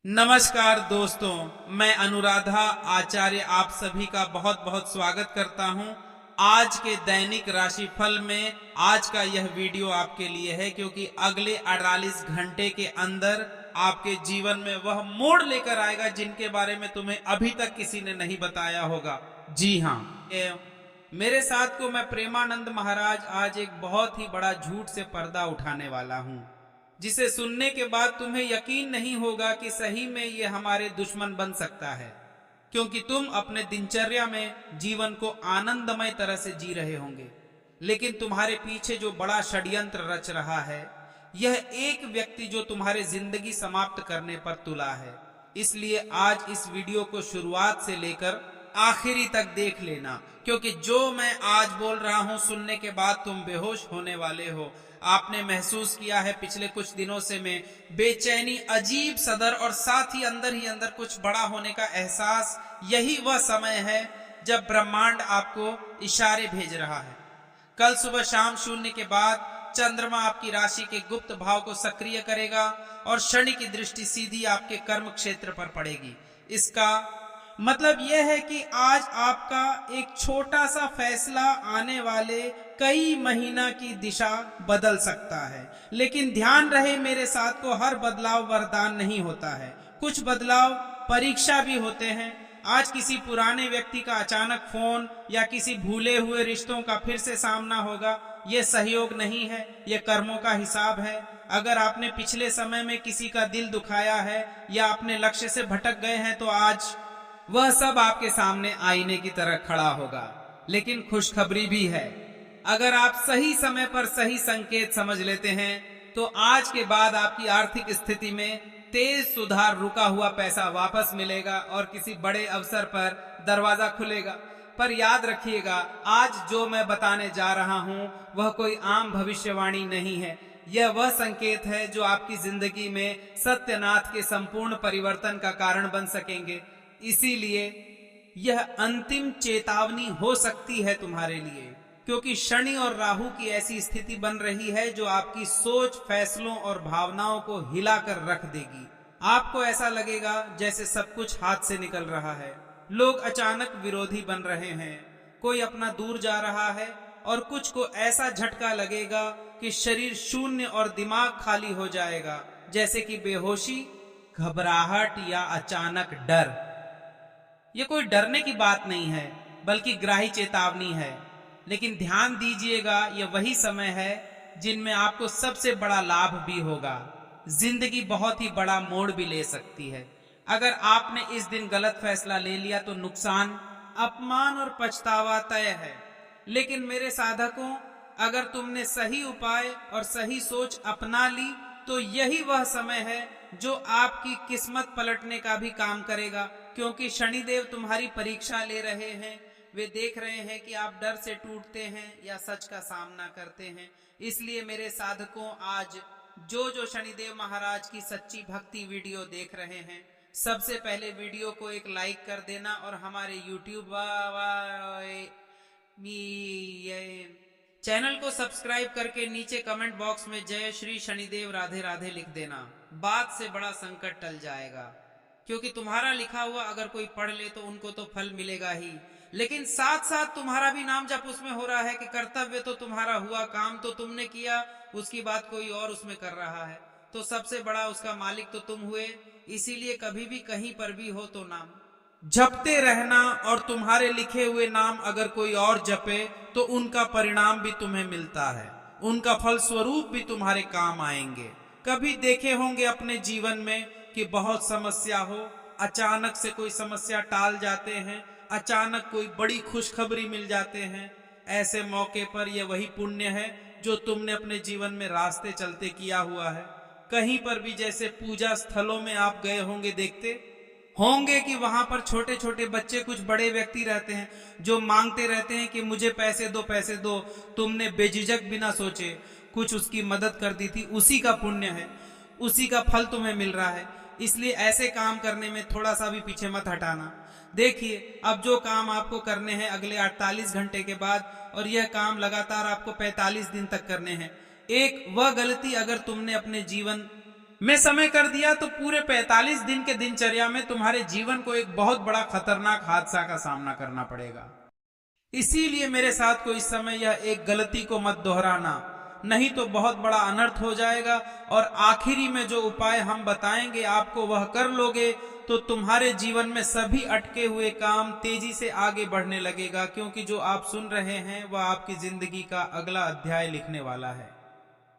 नमस्कार दोस्तों, मैं अनुराधा आचार्य आप सभी का बहुत बहुत स्वागत करता हूं। आज के दैनिक राशिफल में आज का यह वीडियो आपके लिए है क्योंकि अगले 48 घंटे के अंदर आपके जीवन में वह मोड़ लेकर आएगा जिनके बारे में तुम्हें अभी तक किसी ने नहीं बताया होगा। जी हाँ, मेरे साथ को मैं प्रेमानंद महाराज आज एक बहुत ही बड़ा झूठ से पर्दा उठाने वाला हूँ, जिसे सुनने के बाद तुम्हें यकीन नहीं होगा कि सही में ये हमारे दुश्मन बन सकता है, क्योंकि तुम अपने दिनचर्या में जीवन को आनंदमय तरह से जी रहे होंगे, लेकिन तुम्हारे पीछे जो बड़ा षड्यंत्र रच रहा है, यह एक व्यक्ति जो तुम्हारे जिंदगी समाप्त करने पर तुला है। इसलिए आज इस वीडियो को शुरुआत से लेकर आखिरी तक देख लेना, क्योंकि जो मैं आज बोल रहा हूं सुनने के बाद तुम बेहोश होने वाले हो। आपने महसूस किया है पिछले कुछ दिनों से मैं बेचैनी, अजीब सदर और साथ ही अंदर कुछ बड़ा होने का एहसास। यही वह समय है जब ब्रह्मांड आपको इशारे भेज रहा है। कल सुबह शाम 0 के बाद चंद्रमा आपकी राशि के गुप्त भाव को सक्रिय करेगा और शनि की दृष्टि सीधी आपके कर्म क्षेत्र पर पड़ेगी। इसका मतलब यह है कि आज आपका एक छोटा सा फैसला आने वाले कई महीना की दिशा बदल सकता है। लेकिन ध्यान रहे मेरे साथ को, हर बदलाव वरदान नहीं होता है, कुछ बदलाव परीक्षा भी होते हैं। आज किसी पुराने व्यक्ति का अचानक फोन या किसी भूले हुए रिश्तों का फिर से सामना होगा। ये सहयोग नहीं है, ये कर्मों का हिसाब है। अगर आपने पिछले समय में किसी का दिल दुखाया है या अपने लक्ष्य से भटक गए हैं, तो आज वह सब आपके सामने आईने की तरह खड़ा होगा। लेकिन खुशखबरी भी है, अगर आप सही समय पर सही संकेत समझ लेते हैं तो आज के बाद आपकी आर्थिक स्थिति में तेज सुधार, रुका हुआ पैसा वापस मिलेगा और किसी बड़े अवसर पर दरवाजा खुलेगा। पर याद रखिएगा, आज जो मैं बताने जा रहा हूं वह कोई आम भविष्यवाणी नहीं है। यह वह संकेत है जो आपकी जिंदगी में सत्यनाथ के संपूर्ण परिवर्तन का कारण बन सकेंगे। इसीलिए यह अंतिम चेतावनी हो सकती है तुम्हारे लिए, क्योंकि शनि और राहु की ऐसी स्थिति बन रही है जो आपकी सोच, फैसलों और भावनाओं को हिलाकर रख देगी। आपको ऐसा लगेगा जैसे सब कुछ हाथ से निकल रहा है, लोग अचानक विरोधी बन रहे हैं, कोई अपना दूर जा रहा है और कुछ को ऐसा झटका लगेगा कि शरीर शून्य और दिमाग खाली हो जाएगा, जैसे कि बेहोशी, घबराहट या अचानक डर। ये कोई डरने की बात नहीं है, बल्कि ग्राही चेतावनी है। लेकिन ध्यान दीजिएगा, ये वही समय है जिनमें आपको सबसे बड़ा लाभ भी होगा। जिंदगी बहुत ही बड़ा मोड़ भी ले सकती है। अगर आपने इस दिन गलत फैसला ले लिया तो नुकसान, अपमान और पछतावा तय है। लेकिन मेरे साधकों, अगर तुमने सही उपाय और सही सोच अपना ली तो यही वह समय है जो आपकी किस्मत पलटने का भी काम करेगा, क्योंकि शनिदेव तुम्हारी परीक्षा ले रहे हैं। वे देख रहे हैं कि आप डर से टूटते हैं या सच का सामना करते हैं। इसलिए मेरे साधकों, आज जो शनिदेव महाराज की सच्ची भक्ति वीडियो देख रहे हैं, सबसे पहले वीडियो को एक लाइक कर देना और हमारे YouTube चैनल को सब्सक्राइब करके नीचे कमेंट बॉक्स में जय श्री शनिदेव राधे राधे लिख देना। बात से बड़ा संकट टल जाएगा, क्योंकि तुम्हारा लिखा हुआ अगर कोई पढ़ ले तो उनको तो फल मिलेगा ही, लेकिन साथ साथ तुम्हारा भी नाम जप उसमें हो रहा है कि कर्तव्य तो तुम्हारा हुआ, काम तो तुमने किया, उसकी बात कोई और उसमें कर रहा है, तो सबसे बड़ा उसका मालिक तो तुम हुए। इसीलिए कभी भी कहीं पर भी हो तो नाम जपते रहना, और तुम्हारे लिखे हुए नाम अगर कोई और जपे तो उनका परिणाम भी तुम्हें मिलता है, उनका फल स्वरूप भी तुम्हारे काम आएंगे। कभी देखे होंगे अपने जीवन में कि बहुत समस्या हो, अचानक से कोई समस्या टाल जाते हैं, अचानक कोई बड़ी खुशखबरी मिल जाते हैं। ऐसे मौके पर यह वही पुण्य है जो तुमने अपने जीवन में रास्ते चलते किया हुआ है। कहीं पर भी जैसे पूजा स्थलों में आप गए होंगे, देखते होंगे कि वहां पर छोटे छोटे बच्चे, कुछ बड़े व्यक्ति रहते हैं जो मांगते रहते हैं कि मुझे पैसे दो, पैसे दो। तुमने बेझिझक बिना सोचे कुछ उसकी मदद कर दी थी, उसी का पुण्य है, उसी का फल तुम्हें मिल रहा है। इसलिए ऐसे काम करने में थोड़ा सा भी पीछे मत हटाना। देखिए, अब जो काम आपको करने हैं अगले 48 घंटे के बाद, और यह काम लगातार आपको 45 दिन तक करने हैं। एक वह गलती अगर तुमने अपने जीवन मैं समय कर दिया तो पूरे 45 दिन के दिनचर्या में तुम्हारे जीवन को एक बहुत बड़ा खतरनाक हादसा का सामना करना पड़ेगा। इसीलिए मेरे साथ को इस समय यह एक गलती को मत दोहराना, नहीं तो बहुत बड़ा अनर्थ हो जाएगा। और आखिरी में जो उपाय हम बताएंगे आपको वह कर लोगे तो तुम्हारे जीवन में सभी अटके हुए काम तेजी से आगे बढ़ने लगेगा, क्योंकि जो आप सुन रहे हैं वह आपकी जिंदगी का अगला अध्याय लिखने वाला है।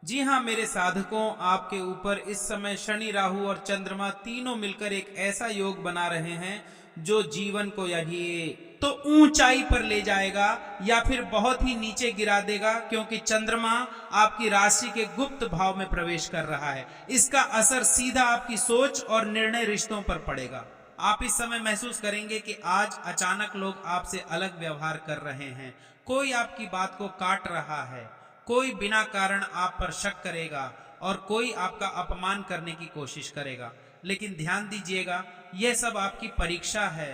जी हाँ मेरे साधकों, आपके ऊपर इस समय शनि, राहु और चंद्रमा तीनों मिलकर एक ऐसा योग बना रहे हैं जो जीवन को यही तो ऊंचाई पर ले जाएगा या फिर बहुत ही नीचे गिरा देगा, क्योंकि चंद्रमा आपकी राशि के गुप्त भाव में प्रवेश कर रहा है। इसका असर सीधा आपकी सोच और निर्णय रिश्तों पर पड़ेगा। आप इस समय महसूस करेंगे कि आज अचानक लोग आपसे अलग व्यवहार कर रहे हैं, कोई आपकी बात को काट रहा है, कोई बिना कारण आप पर शक करेगा और कोई आपका अपमान करने की कोशिश करेगा। लेकिन ध्यान दीजिएगा, यह सब आपकी परीक्षा है,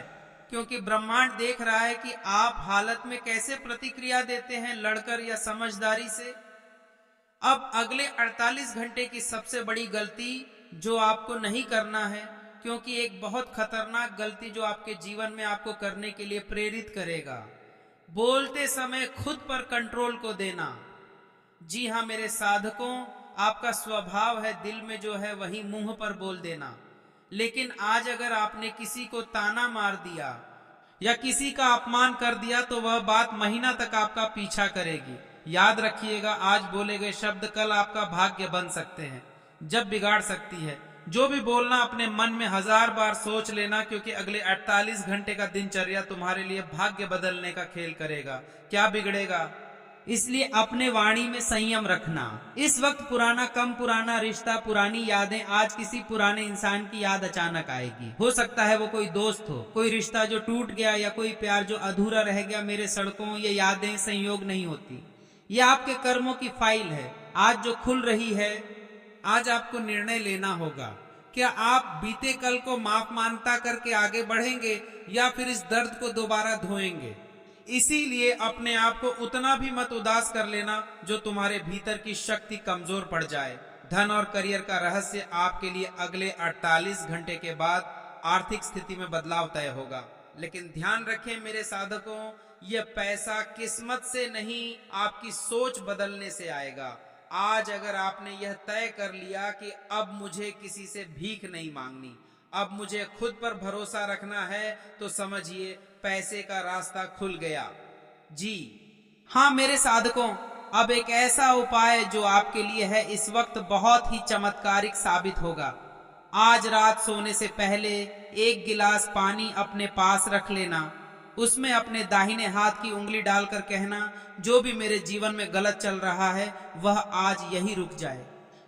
क्योंकि ब्रह्मांड देख रहा है कि आप हालत में कैसे प्रतिक्रिया देते हैं, लड़कर या समझदारी से। अब अगले 48 घंटे की सबसे बड़ी गलती जो आपको नहीं करना है, क्योंकि एक बहुत खतरनाक गलती जो आपके जीवन में आपको करने के लिए प्रेरित करेगा, बोलते समय खुद पर कंट्रोल को देना। जी हाँ मेरे साधकों, आपका स्वभाव है दिल में जो है वही मुंह पर बोल देना। लेकिन आज अगर आपने किसी को ताना मार दिया या किसी का अपमान कर दिया तो वह बात महीना तक आपका पीछा करेगी। याद रखिएगा, आज बोले गए शब्द कल आपका भाग्य बन सकते हैं, जब बिगाड़ सकती है। जो भी बोलना अपने मन में 1000 बार सोच लेना, क्योंकि अगले 48 घंटे का दिनचर्या तुम्हारे लिए भाग्य बदलने का खेल करेगा। क्या बिगड़ेगा, इसलिए अपने वाणी में संयम रखना। इस वक्त पुराना कम पुराना रिश्ता, पुरानी यादें, आज किसी पुराने इंसान की याद अचानक आएगी। हो सकता है वो कोई दोस्त हो, कोई रिश्ता जो टूट गया या कोई प्यार जो अधूरा रह गया। मेरे सड़कों, ये यादें संयोग नहीं होती, ये आपके कर्मों की फाइल है आज जो खुल रही है। आज आपको निर्णय लेना होगा, क्या आप बीते कल को माफ मानता करके आगे बढ़ेंगे या फिर इस दर्द को दोबारा धोएंगे। इसीलिए अपने आप को उतना भी मत उदास कर लेना जो तुम्हारे भीतर की शक्ति कमजोर पड़ जाए। धन और करियर का रहस्य आपके लिए अगले 48 घंटे के बाद आर्थिक स्थिति में बदलाव तय होगा। लेकिन ध्यान रखें मेरे साधकों, यह पैसा किस्मत से नहीं आपकी सोच बदलने से आएगा। आज अगर आपने यह तय कर लिया कि अब मुझे किसी से भीख नहीं मांगनी, अब मुझे खुद पर भरोसा रखना है, तो समझिए पैसे का रास्ता खुल गया। जी हाँ मेरे साधकों, अब एक ऐसा उपाय जो आपके लिए है इस वक्त बहुत ही चमत्कारिक साबित होगा। आज रात सोने से पहले 1 गिलास पानी अपने पास रख लेना, उसमें अपने दाहिने हाथ की उंगली डालकर कहना, जो भी मेरे जीवन में गलत चल रहा है वह आज यही रुक जाए।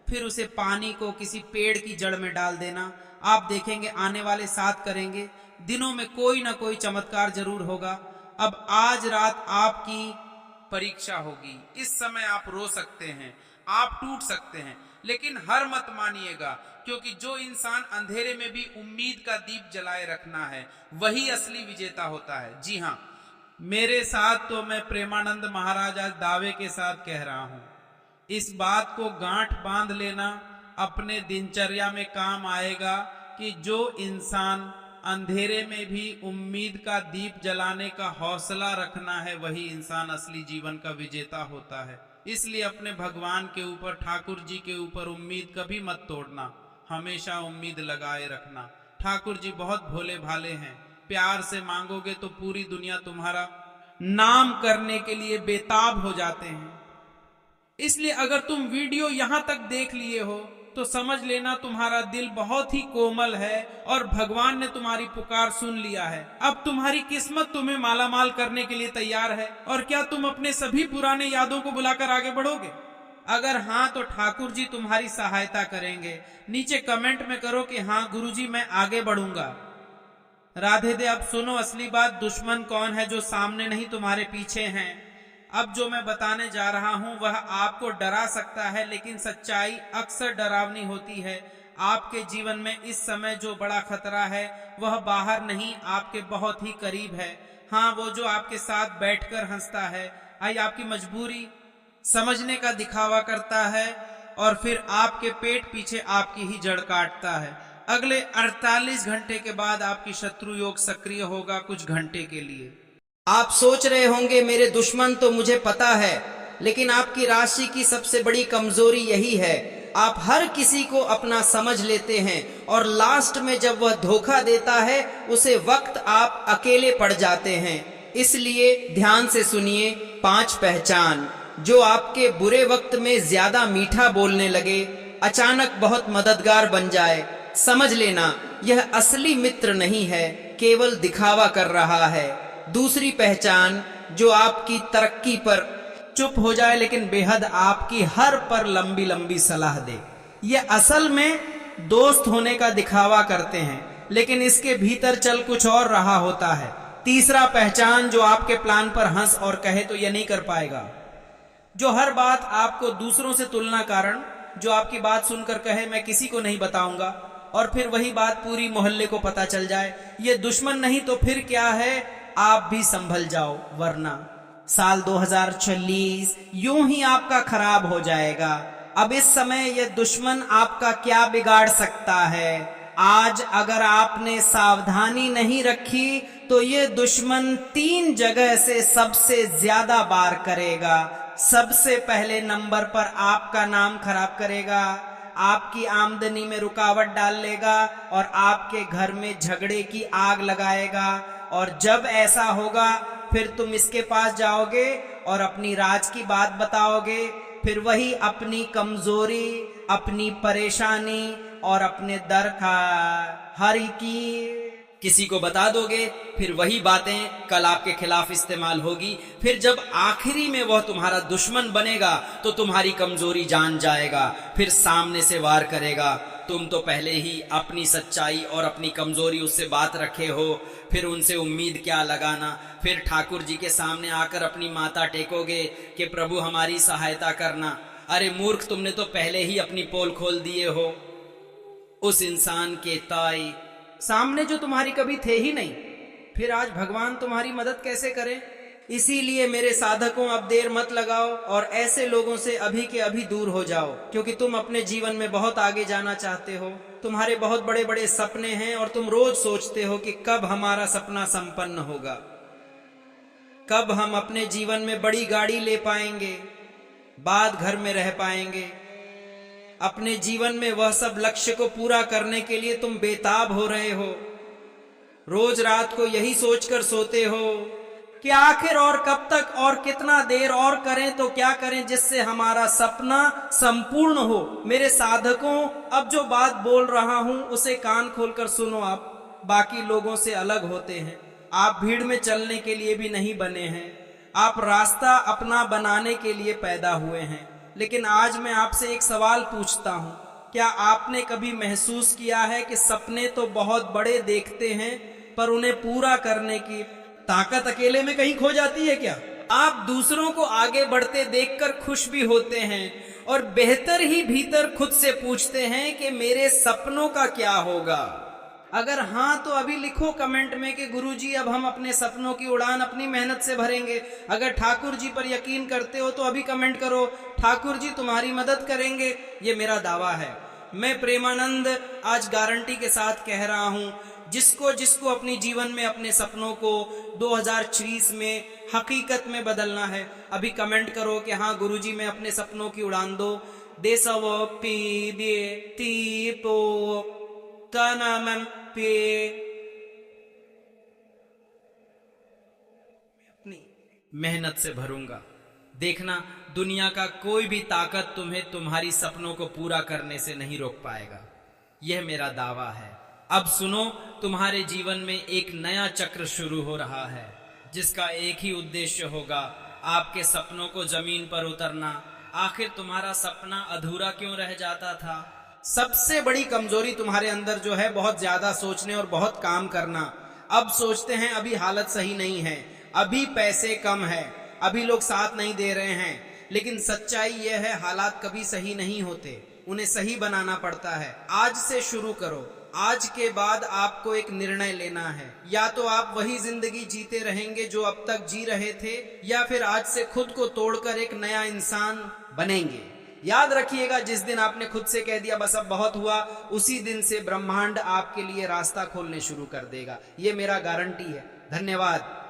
फिर उसे पानी को किसी पेड़ की जड़ में डाल देना। आप देखेंगे आने वाले 7 करेंगे दिनों में कोई ना कोई चमत्कार जरूर होगा। अब आज रात आपकी परीक्षा होगी। इस समय आप रो सकते हैं, आप टूट सकते हैं, लेकिन हार मत मानिएगा, क्योंकि जो इंसान अंधेरे में भी उम्मीद का दीप जलाए रखना है वही असली विजेता होता है। जी हाँ, मेरे साथ तो मैं प्रेमानंद महाराज आज दावे के साथ कह रहा हूं। इस बात को गांठ बांध लेना, अपने दिनचर्या में काम आएगा कि जो इंसान अंधेरे में भी उम्मीद का दीप जलाने का हौसला रखना है वही इंसान असली जीवन का विजेता होता है। इसलिए अपने भगवान के ऊपर, ठाकुर जी के ऊपर उम्मीद कभी मत तोड़ना, हमेशा उम्मीद लगाए रखना। ठाकुर जी बहुत भोले भाले हैं, प्यार से मांगोगे तो पूरी दुनिया तुम्हारा नाम करने के लिए बेताब हो जाते हैं। इसलिए अगर तुम वीडियो यहां तक देख लिए हो तो समझ लेना तुम्हारा दिल बहुत ही कोमल है और भगवान ने तुम्हारी पुकार सुन लिया है। अब तुम्हारी किस्मत तुम्हें मालामाल करने के लिए तैयार है। और क्या तुम अपने सभी पुराने यादों को बुलाकर आगे बढ़ोगे? अगर हाँ तो ठाकुर जी तुम्हारी सहायता करेंगे। नीचे कमेंट में करो कि हाँ गुरुजी मैं आगे बढ़ूंगा। राधे दे। अब सुनो असली बात, दुश्मन कौन है जो सामने नहीं तुम्हारे पीछे हैं। अब जो मैं बताने जा रहा हूं वह आपको डरा सकता है, लेकिन सच्चाई अक्सर डरावनी होती है। आपके जीवन में इस समय जो बड़ा खतरा है वह बाहर नहीं, आपके बहुत ही करीब है। हाँ, वो जो आपके साथ बैठकर हंसता है, आई आपकी मजबूरी समझने का दिखावा करता है, और फिर आपके पेट पीछे आपकी ही जड़ काटता है। अगले 48 घंटे के बाद आपकी शत्रु योग सक्रिय होगा कुछ घंटे के लिए। आप सोच रहे होंगे मेरे दुश्मन तो मुझे पता है, लेकिन आपकी राशि की सबसे बड़ी कमजोरी यही है, आप हर किसी को अपना समझ लेते हैं और लास्ट में जब वह धोखा देता है उसे वक्त आप अकेले पड़ जाते हैं। इसलिए ध्यान से सुनिए 5 पहचान जो आपके बुरे वक्त में ज्यादा मीठा बोलने लगे, अचानक बहुत मददगार बन जाए। समझ लेना यह असली मित्र नहीं है, केवल दिखावा कर रहा है। दूसरी पहचान जो आपकी तरक्की पर चुप हो जाए लेकिन बेहद आपकी हर पर लंबी लंबी सलाह दे। ये असल में दोस्त होने का दिखावा करते हैं, लेकिन इसके भीतर चल कुछ और रहा होता है। तीसरा पहचान जो आपके प्लान पर हंस और कहे तो यह नहीं कर पाएगा, जो हर बात आपको दूसरों से तुलना कारण, जो आपकी बात सुनकर कहे मैं किसी को नहीं बताऊंगा, और फिर वही बात पूरी मोहल्ले को पता चल जाए। ये दुश्मन नहीं तो फिर क्या है, आप भी संभल जाओ, वरना साल 2040 यूं ही आपका खराब हो जाएगा। अब इस समय यह दुश्मन आपका क्या बिगाड़ सकता है? आज अगर आपने सावधानी नहीं रखी तो ये दुश्मन 3 जगह से सबसे ज्यादा वार करेगा। सबसे पहले नंबर पर आपका नाम खराब करेगा, आपकी आमदनी में रुकावट डाल लेगा और आपके घर में झगड़े की आग लगाएगा। और जब ऐसा होगा फिर तुम इसके पास जाओगे और अपनी राज की बात बताओगे, फिर वही अपनी कमजोरी, अपनी परेशानी और अपने दर का हर की किसी को बता दोगे। फिर वही बातें कल आपके खिलाफ इस्तेमाल होगी। फिर जब आखिरी में वह तुम्हारा दुश्मन बनेगा तो तुम्हारी कमजोरी जान जाएगा, फिर सामने से वार करेगा। तुम तो पहले ही अपनी सच्चाई और अपनी कमजोरी उससे बात रखे हो, फिर उनसे उम्मीद क्या लगाना। फिर ठाकुर जी के सामने आकर अपनी माथा टेकोगे कि प्रभु हमारी सहायता करना। अरे मूर्ख, तुमने तो पहले ही अपनी पोल खोल दिए हो। उस इंसान के ताई सामने जो तुम्हारी कभी थे ही नहीं, फिर आज भगवान तुम्हारी मदद कैसे करें? इसीलिए मेरे साधकों, अब देर मत लगाओ और ऐसे लोगों से अभी के अभी दूर हो जाओ, क्योंकि तुम अपने जीवन में बहुत आगे जाना चाहते हो। तुम्हारे बहुत बड़े बड़े सपने हैं और तुम रोज सोचते हो कि कब हमारा सपना संपन्न होगा, कब हम अपने जीवन में बड़ी गाड़ी ले पाएंगे, बाद घर में रह पाएंगे। अपने जीवन में वह सब लक्ष्य को पूरा करने के लिए तुम बेताब हो रहे हो। रोज रात को यही सोचकर सोते हो कि आखिर और कब तक और कितना देर और करें तो क्या करें जिससे हमारा सपना संपूर्ण हो। मेरे साधकों, अब जो बात बोल रहा हूं उसे कान खोलकर सुनो। आप बाकी लोगों से अलग होते हैं, आप भीड़ में चलने के लिए भी नहीं बने हैं, आप रास्ता अपना बनाने के लिए पैदा हुए हैं। लेकिन आज मैं आपसे एक सवाल पूछता हूं, क्या आपने कभी महसूस किया है कि सपने तो बहुत बड़े देखते हैं पर उन्हें पूरा करने की ताकत अकेले में कहीं खो जाती है क्या? आप दूसरों को आगे बढ़ते देखकर खुश भी होते हैं और बेहतर ही भीतर खुद से पूछते हैं कि मेरे सपनों का क्या होगा। अगर हाँ तो अभी लिखो कमेंट में कि गुरुजी अब हम अपने सपनों की उड़ान अपनी मेहनत से भरेंगे। अगर ठाकुर जी पर यकीन करते हो तो अभी कमेंट करो, ठाकुर जी तुम्हारी मदद करेंगे। ये मेरा दावा है। मैं प्रेमानंद आज गारंटी के साथ कह रहा हूं, जिसको जिसको अपनी जीवन में अपने सपनों को 2030 में हकीकत में बदलना है, अभी कमेंट करो कि हाँ गुरुजी मैं अपने सपनों की उड़ान दो। देसव पी दे ती पो कानामन पे अपनी मेहनत से भरूंगा। देखना दुनिया का कोई भी ताकत तुम्हें तुम्हारी सपनों को पूरा करने से नहीं रोक पाएगा। यह मेरा दावा है। अब सुनो, तुम्हारे जीवन में एक नया चक्र शुरू हो रहा है जिसका एक ही उद्देश्य होगा, आपके सपनों को जमीन पर उतरना। आखिर तुम्हारा सपना अधूरा क्यों रह जाता था? सबसे बड़ी कमजोरी तुम्हारे अंदर जो है, बहुत ज्यादा सोचने और बहुत काम करना। अब सोचते हैं अभी हालत सही नहीं है, अभी पैसे कम है, अभी लोग साथ नहीं दे रहे हैं। लेकिन सच्चाई यह है, हालात कभी सही नहीं होते, उन्हें सही बनाना पड़ता है। आज से शुरू करो। आज के बाद आपको एक निर्णय लेना है, या तो आप वही जिंदगी जीते रहेंगे जो अब तक जी रहे थे, या फिर आज से खुद को तोड़कर एक नया इंसान बनेंगे। याद रखिएगा, जिस दिन आपने खुद से कह दिया बस अब बहुत हुआ, उसी दिन से ब्रह्मांड आपके लिए रास्ता खोलने शुरू कर देगा। ये मेरा गारंटी है। धन्यवाद।